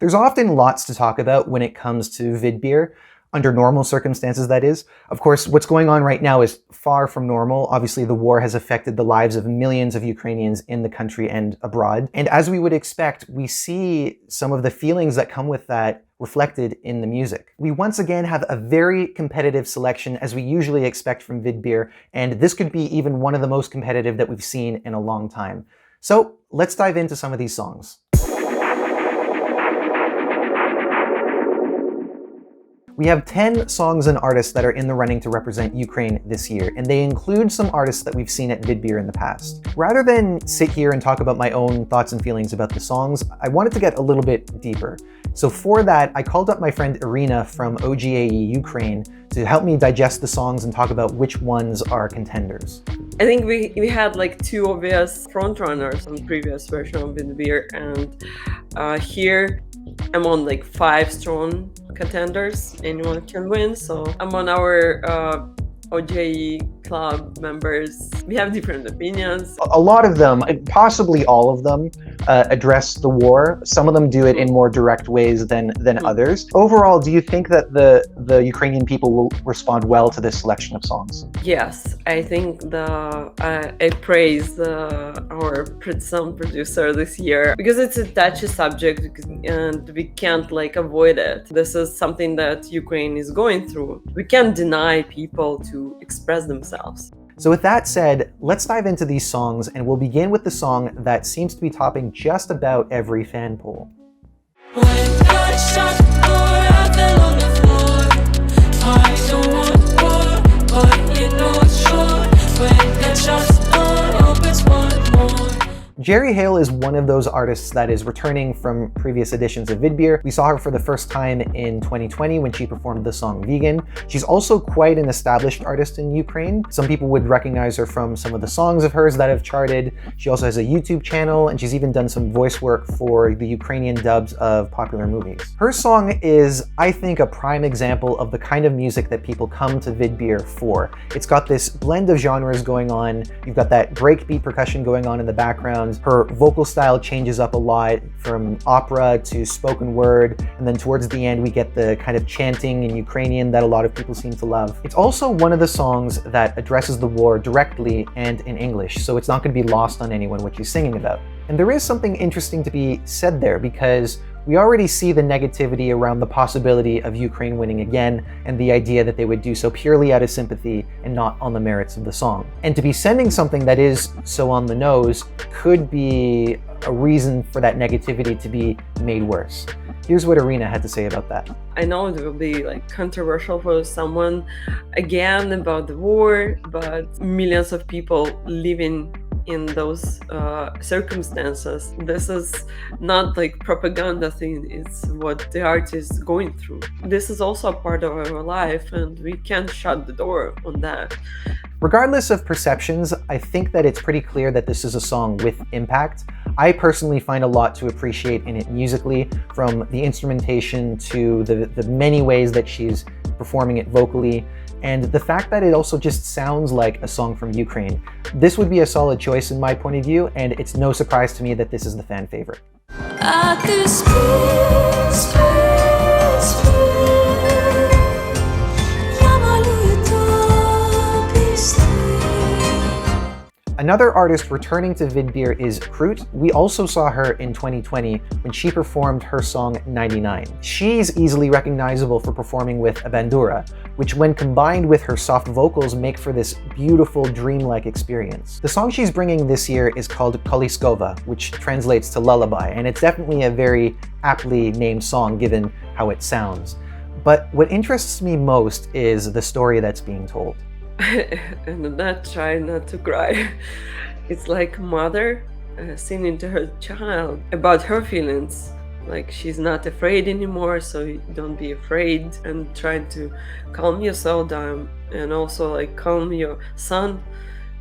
There's often lots to talk about when it comes to Vidbeer, under normal circumstances, that is. Of course, what's going on right now is far from normal. Obviously, the war has affected the lives of millions of Ukrainians in the country and abroad. And as we would expect, we see some of the feelings that come with that reflected in the music. We once again have a very competitive selection, as we usually expect from Vidbeer, and this could be even one of the most competitive that we've seen in a long time. So let's dive into some of these songs. We have 10 songs and artists that are in the running to represent Ukraine this year, and they include some artists that we've seen at Vidbeer in the past. Rather than sit here and talk about my own thoughts and feelings about the songs, I wanted to get a little bit deeper. So for that, I called up my friend Irina from OGAE Ukraine to help me digest the songs and talk about which ones are contenders. I think we had like two obvious frontrunners on the previous version of Vidbeer, and here I'm on like 5 strong contenders. Anyone can win. So among our OGAE club members, we have different opinions. A lot of them, possibly all of them, address the war. Some of them do it in more direct ways than others. Overall, do you think that the Ukrainian people will respond well to this selection of songs? Yes, I think I praise our sound producer this year, because it's a touchy subject and we can't like avoid it. This is something that Ukraine is going through. We can't deny people to express themselves. So with that said, let's dive into these songs, and we'll begin with the song that seems to be topping just about every fan poll. When I shot the door, I fell on the floor. I don't want war, but you know it's short. When I shot the door, hope it's one more. Geri Hale is one of those artists that is returning from previous editions of Vidbeer. We saw her for the first time in 2020 when she performed the song Vegan. She's also quite an established artist in Ukraine. Some people would recognize her from some of the songs of hers that have charted. She also has a YouTube channel, and she's even done some voice work for the Ukrainian dubs of popular movies. Her song is, I think, a prime example of the kind of music that people come to Vidbeer for. It's got this blend of genres going on. You've got that breakbeat percussion going on in the background. Her vocal style changes up a lot, from opera to spoken word, and then towards the end we get the kind of chanting in Ukrainian that a lot of people seem to love. It's also one of the songs that addresses the war directly and in English, so it's not going to be lost on anyone what she's singing about. And there is something interesting to be said there, because we already see the negativity around the possibility of Ukraine winning again, and the idea that they would do so purely out of sympathy and not on the merits of the song. And to be sending something that is so on the nose could be a reason for that negativity to be made worse. Here's what Irina had to say about that. I know it will be like controversial for someone again about the war, but millions of people living in those circumstances. This is not like propaganda thing, it's what the artist is going through. This is also a part of our life, and we can't shut the door on that. Regardless of perceptions, I think that it's pretty clear that this is a song with impact. I personally find a lot to appreciate in it musically, from the instrumentation to the many ways that she's performing it vocally, and the fact that it also just sounds like a song from Ukraine. This would be a solid choice in my point of view, and it's no surprise to me that this is the fan favorite. Another artist returning to Vidbeer is Krut. We also saw her in 2020 when she performed her song 99. She's easily recognizable for performing with a bandura, which when combined with her soft vocals make for this beautiful dreamlike experience. The song she's bringing this year is called Koliskova, which translates to lullaby, and it's definitely a very aptly named song given how it sounds. But what interests me most is the story that's being told. And not try not to cry. It's like a mother singing to her child about her feelings. Like she's not afraid anymore, so don't be afraid, and trying to calm yourself down, and also like calm your son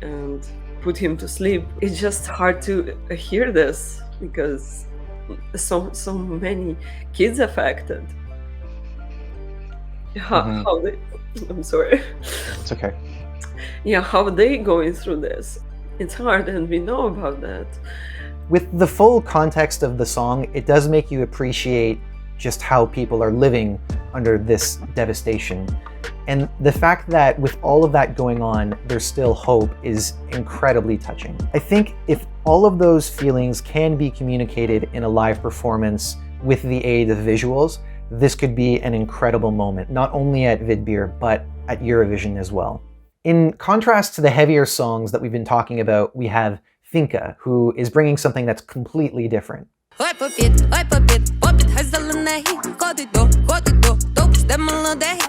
and put him to sleep. It's just hard to hear this because so many kids affected. How they, I'm sorry. It's okay. Yeah, how they going through this? It's hard, and we know about that. With the full context of the song, it does make you appreciate just how people are living under this devastation. And the fact that with all of that going on, there's still hope is incredibly touching. I think if all of those feelings can be communicated in a live performance with the aid of visuals, this could be an incredible moment, not only at Vidbir, but at Eurovision as well. In contrast to the heavier songs that we've been talking about, we have Finka, who is bringing something that's completely different. Ой, попід, хай зелений, ходить до, жде молодий,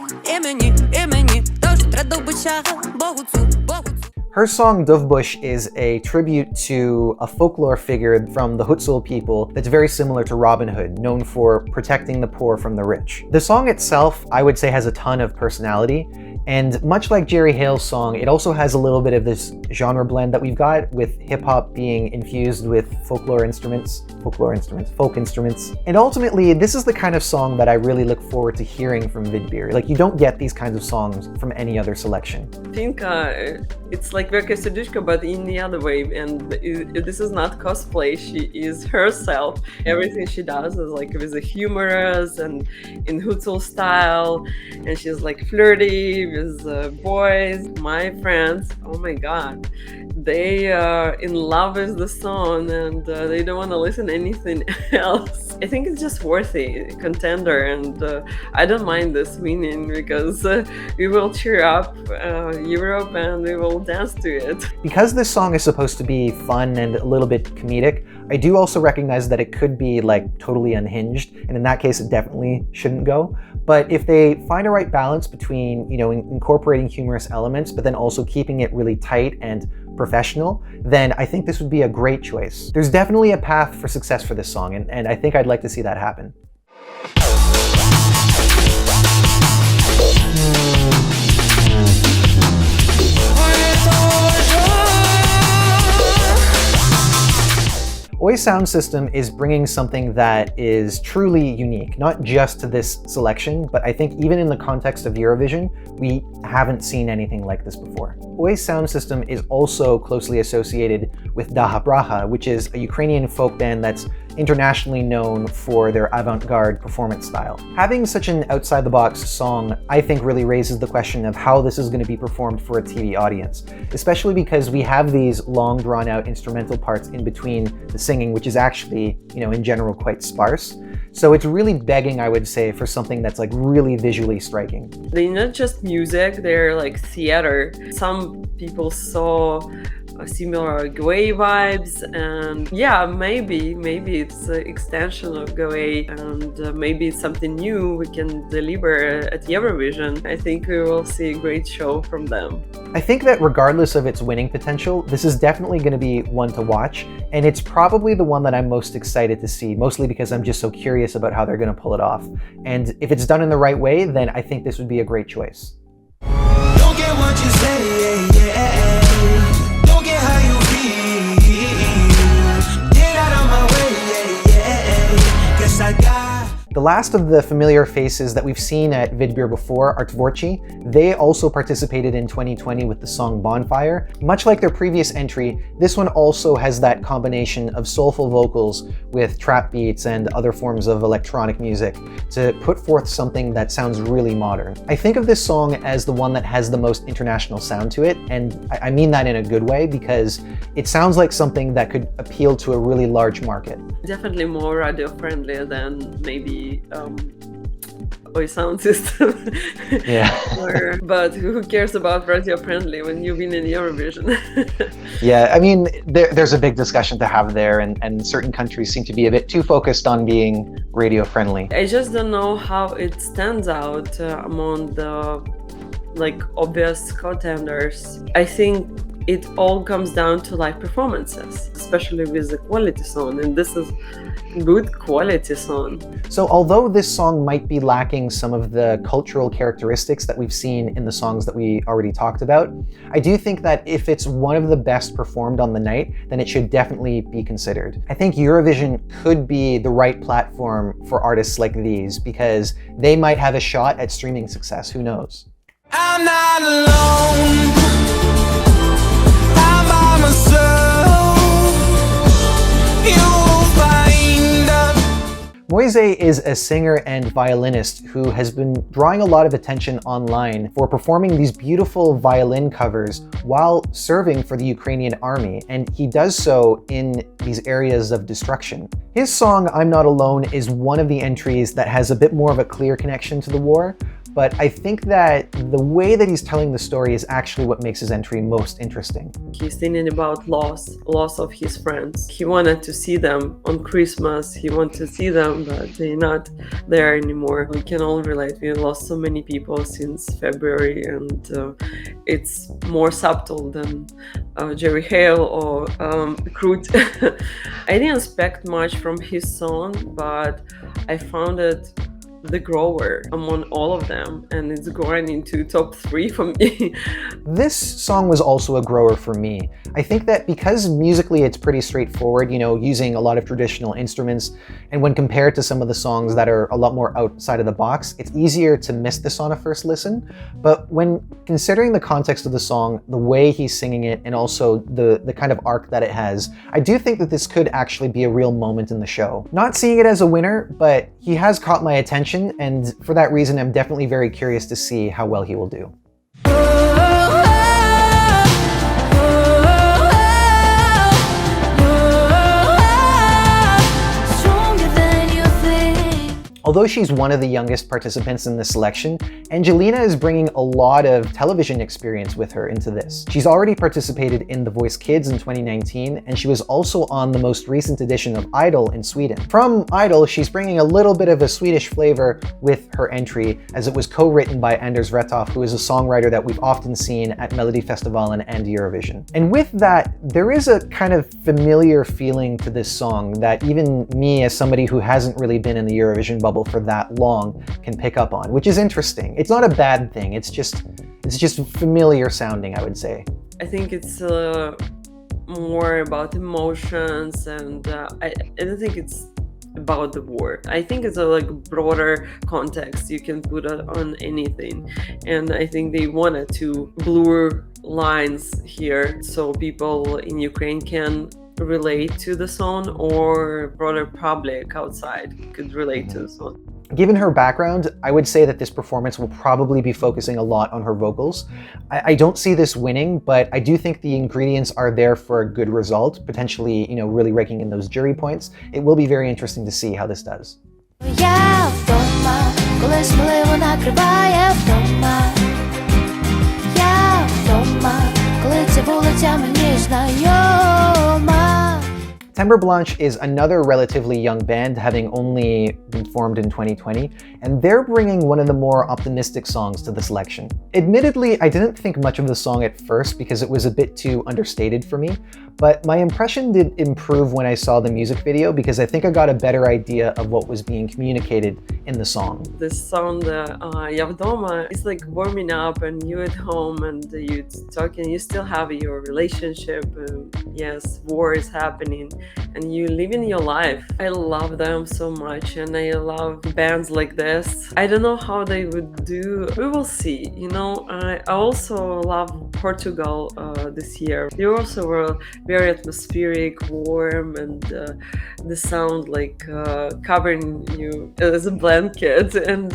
імені, тож треба бича, Богу цю. Her song Dovbush is a tribute to a folklore figure from the Hutsul people that's very similar to Robin Hood, known for protecting the poor from the rich. The song itself, I would say, has a ton of personality, and much like Jerry Hale's song, it also has a little bit of this genre blend that we've got, with hip-hop being infused with folk instruments. And ultimately, this is the kind of song that I really look forward to hearing from Vidbir. Like, you don't get these kinds of songs from any other selection. Finka, it's like Verka Serduchko, but in the other way. And this is not cosplay. She is herself. Everything she does is like with a humorous and in Hutsul style. And she's like flirty with boys. My friends, oh my god, they are in love with the song, and they don't want to listen to anything else. I think it's just worthy contender, and I don't mind this winning because we will cheer up Europe and we will dance to it. Because this song is supposed to be fun and a little bit comedic, I do also recognize that it could be like totally unhinged, and in that case it definitely shouldn't go. But if they find a right balance between, incorporating humorous elements, but then also keeping it really tight and professional, then I think this would be a great choice. There's definitely a path for success for this song, and I think I'd like to see that happen. Oi Sound System is bringing something that is truly unique, not just to this selection, but I think even in the context of Eurovision, we haven't seen anything like this before. Oi Sound System is also closely associated with Daha Braha, which is a Ukrainian folk band that's internationally known for their avant-garde performance style. Having such an outside-the-box song, I think, really raises the question of how this is going to be performed for a TV audience, especially because we have these long, drawn-out instrumental parts in between the singing, which is actually, in general, quite sparse. So it's really begging, I would say, for something that's like really visually striking. They're not just music, they're like theater. Some people saw similar Gawai vibes, and yeah, maybe it's an extension of Gawai, and maybe it's something new we can deliver at Eurovision. I think we will see a great show from them. I think that regardless of its winning potential, this is definitely going to be one to watch, and it's probably the one that I'm most excited to see, mostly because I'm just so curious about how they're going to pull it off. And if it's done in the right way, then I think this would be a great choice. Don't get what you say, yeah. Don't get how you feel. Get out of my way, yeah. Guess I got. The last of the familiar faces that we've seen at Vidbir before are Tvorchi. They also participated in 2020 with the song Bonfire. Much like their previous entry, this one also has that combination of soulful vocals with trap beats and other forms of electronic music to put forth something that sounds really modern. I think of this song as the one that has the most international sound to it, and I mean that in a good way because it sounds like something that could appeal to a really large market. Definitely more radio friendly than maybe Oi Sound System. Yeah. But who cares about radio friendly when you win in Eurovision? Yeah, I mean, there's a big discussion to have there, and certain countries seem to be a bit too focused on being radio friendly. I just don't know how it stands out among the obvious contenders. I think it all comes down to live performances, especially with the quality song, and this is good quality song. So although this song might be lacking some of the cultural characteristics that we've seen in the songs that we already talked about, I do think that if it's one of the best performed on the night, then it should definitely be considered. I think Eurovision could be the right platform for artists like these because they might have a shot at streaming success, who knows? I'm not alone. I'm by myself. you'll find out. Moise is a singer and violinist who has been drawing a lot of attention online for performing these beautiful violin covers while serving for the Ukrainian army, and he does so in these areas of destruction. His song, I'm Not Alone, is one of the entries that has a bit more of a clear connection to the war, but I think that the way that he's telling the story is actually what makes his entry most interesting. He's thinking about loss of his friends. He wanted to see them on Christmas. He wanted to see them, but they're not there anymore. We can all relate. We lost so many people since February, and it's more subtle than Jerry Hale or Krut. I didn't expect much from his song, but I found it the grower among all of them, and it's growing into top 3 for me. This song was also a grower for me. I think that because musically it's pretty straightforward, you know, using a lot of traditional instruments, and when compared to some of the songs that are a lot more outside of the box, it's easier to miss this on a first listen. But when considering the context of the song, the way he's singing it, and also the kind of arc that it has, I do think that this could actually be a real moment in the show. Not seeing it as a winner, but he has caught my attention, and for that reason, I'm definitely very curious to see how well he will do. Although she's one of the youngest participants in this selection, Angelina is bringing a lot of television experience with her into this. She's already participated in The Voice Kids in 2019, and she was also on the most recent edition of Idol in Sweden. From Idol, she's bringing a little bit of a Swedish flavor with her entry, as it was co-written by Anders Wrethov, who is a songwriter that we've often seen at Melodifestivalen and Eurovision. And with that, there is a kind of familiar feeling to this song that even me, as somebody who hasn't really been in the Eurovision bubble for that long, can pick up on, which is interesting. It's not a bad thing, it's just familiar sounding, I would say. I think it's more about emotions, and I don't think it's about the war. I think it's a broader context you can put on anything, and I think they wanted to blur lines here so people in Ukraine can relate to the song, or broader public outside could relate to the song. Given her background, I would say that this performance will probably be focusing a lot on her vocals. I don't see this winning, but I do think the ingredients are there for a good result, potentially, you know, really raking in those jury points. It will be very interesting to see how this does. Я вдома, коли сміливо накриває вдома. Я вдома, коли ця вулиця мені знайома. Timbre Blanche is another relatively young band, having only been formed in 2020, and they're bringing one of the more optimistic songs to the selection. Admittedly, I didn't think much of the song at first because it was a bit too understated for me, but my impression did improve when I saw the music video because I think I got a better idea of what was being communicated in the song. This song, Я вдома, is like warming up, and you at home, and you talking, you still have your relationship, yes, war is happening, and you living your life. I love them so much, and I love bands like this. I don't know how they would do, we will see, you know. I also love Portugal this year. They also were very atmospheric, warm, and the sound like covering you as a blanket, and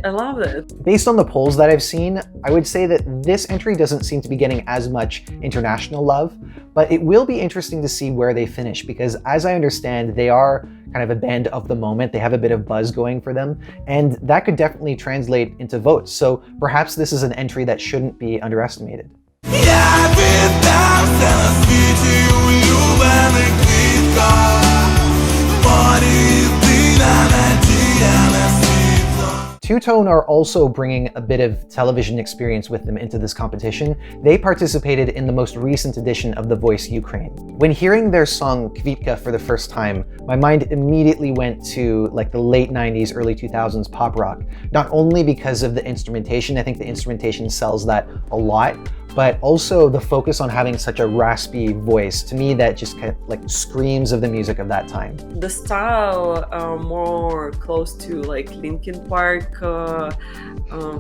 I love it. Based on the polls that I've seen, I would say that this entry doesn't seem to be getting as much international love, but it will be interesting to see where they finish because as I understand, they are kind of a band of the moment. They have a bit of buzz going for them, and that could definitely translate into votes. So perhaps this is an entry that shouldn't be underestimated. Two Tone are also bringing a bit of television experience with them into this competition. They participated in the most recent edition of The Voice Ukraine. When hearing their song Kvitka for the first time, my mind immediately went to like the late 90s, early 2000s pop rock. Not only because of the instrumentation, I think the instrumentation sells that a lot, but also the focus on having such a raspy voice. To me, that just kind of like screams of the music of that time. The style more close to like Linkin Park,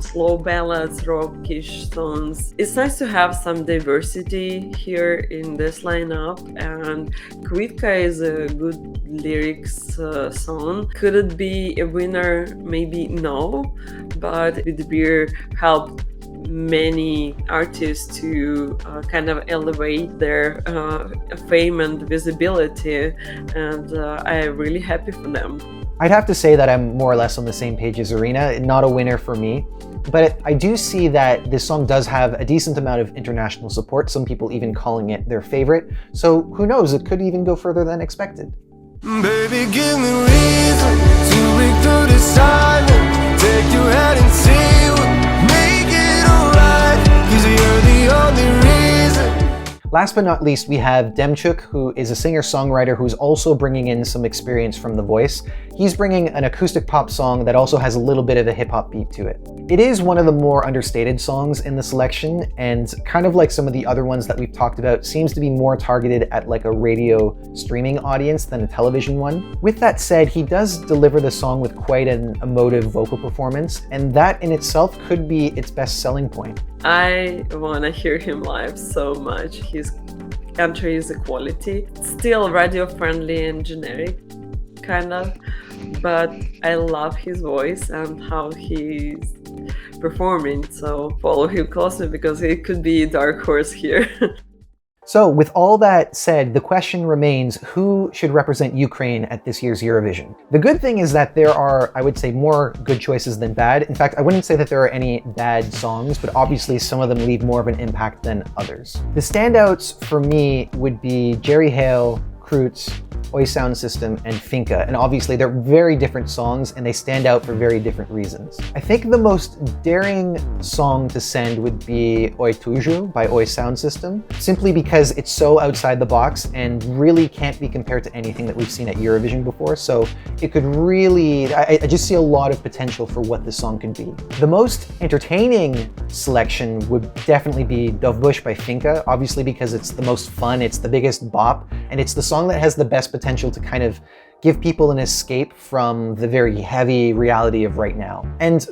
slow ballads, rockish songs. It's nice to have some diversity here in this lineup, and Kvitka is a good lyrics song. Could it be a winner? Maybe no, but Vidbir helped many artists to kind of elevate their fame and visibility, and I'm really happy for them. I'd have to say that I'm more or less on the same page as Irina. Not a winner for me, but I do see that this song does have a decent amount of international support, some people even calling it their favorite. So who knows, it could even go further than expected. Baby, give me reason to break through the silence. Take your hand and see what make it alright, 'cause you're the only reason. Last but not least, we have Demchuk, who is a singer-songwriter who's also bringing in some experience from The Voice. He's bringing an acoustic pop song that also has a little bit of a hip-hop beat to it. It is one of the more understated songs in the selection, and kind of like some of the other ones that we've talked about, seems to be more targeted at like a radio streaming audience than a television one. With that said, he does deliver the song with quite an emotive vocal performance, and that in itself could be its best selling point. I want to hear him live so much. His country is a quality. Still radio friendly and generic, kind of, but I love his voice and how he's performing. So follow him closely because he could be a dark horse here. So with all that said, the question remains, who should represent Ukraine at this year's Eurovision? The good thing is that there are, I would say, more good choices than bad. In fact, I wouldn't say that there are any bad songs, but obviously some of them leave more of an impact than others. The standouts for me would be Jerry Hale, Krutz, Oi Sound System, and Finka. And obviously they're very different songs and they stand out for very different reasons. I think the most daring song to send would be Oi Tuju by Oi Sound System, simply because it's so outside the box and really can't be compared to anything that we've seen at Eurovision before. So it could really, I just see a lot of potential for what this song can be. The most entertaining selection would definitely be Dovbush by Finka, obviously because it's the most fun, it's the biggest bop, and it's the song that has the best potential to kind of give people an escape from the very heavy reality of right now. And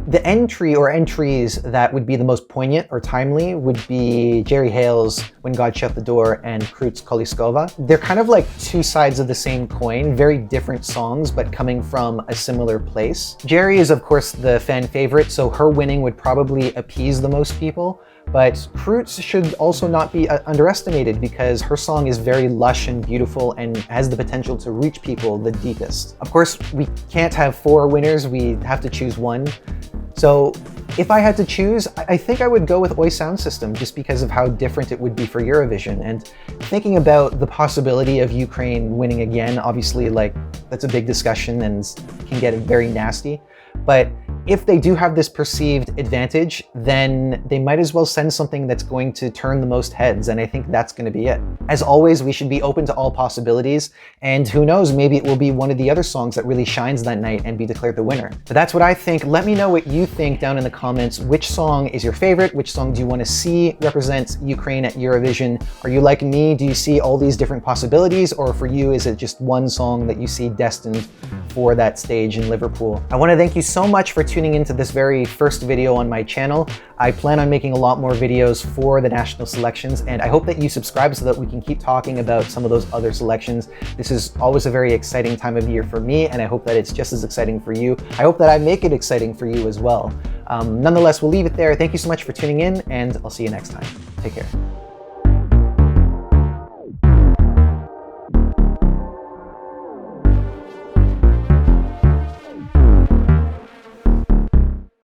the entry or entries that would be the most poignant or timely would be Jerry Hale's When God Shut the Door and Krutz Koliskova. They're kind of like two sides of the same coin, very different songs, but coming from a similar place. Jerry is of course the fan favorite, so her winning would probably appease the most people. But Krutz should also not be underestimated because her song is very lush and beautiful and has the potential to reach people the deepest. Of course, we can't have 4 winners, we have to choose one. So if I had to choose, I think I would go with Oi Sound System just because of how different it would be for Eurovision. And thinking about the possibility of Ukraine winning again, obviously like that's a big discussion and can get very nasty. But if they do have this perceived advantage, then they might as well send something that's going to turn the most heads, and I think that's going to be it. As always, we should be open to all possibilities, and who knows, maybe it will be one of the other songs that really shines that night and be declared the winner. But that's what I think. Let me know what you think down in the comments. Which song is your favorite? Which song do you want to see represent Ukraine at Eurovision? Are you like me? Do you see all these different possibilities, or for you, is it just one song that you see destined for that stage in Liverpool? I want to thank you so much for tuning into this very first video on my channel. I plan on making a lot more videos for the national selections, and I hope that you subscribe so that we can keep talking about some of those other selections. This is always a very exciting time of year for me, and I hope that it's just as exciting for you. I hope that I make it exciting for you as well. Nonetheless, we'll leave it there. Thank you so much for tuning in, and I'll see you next time. Take care.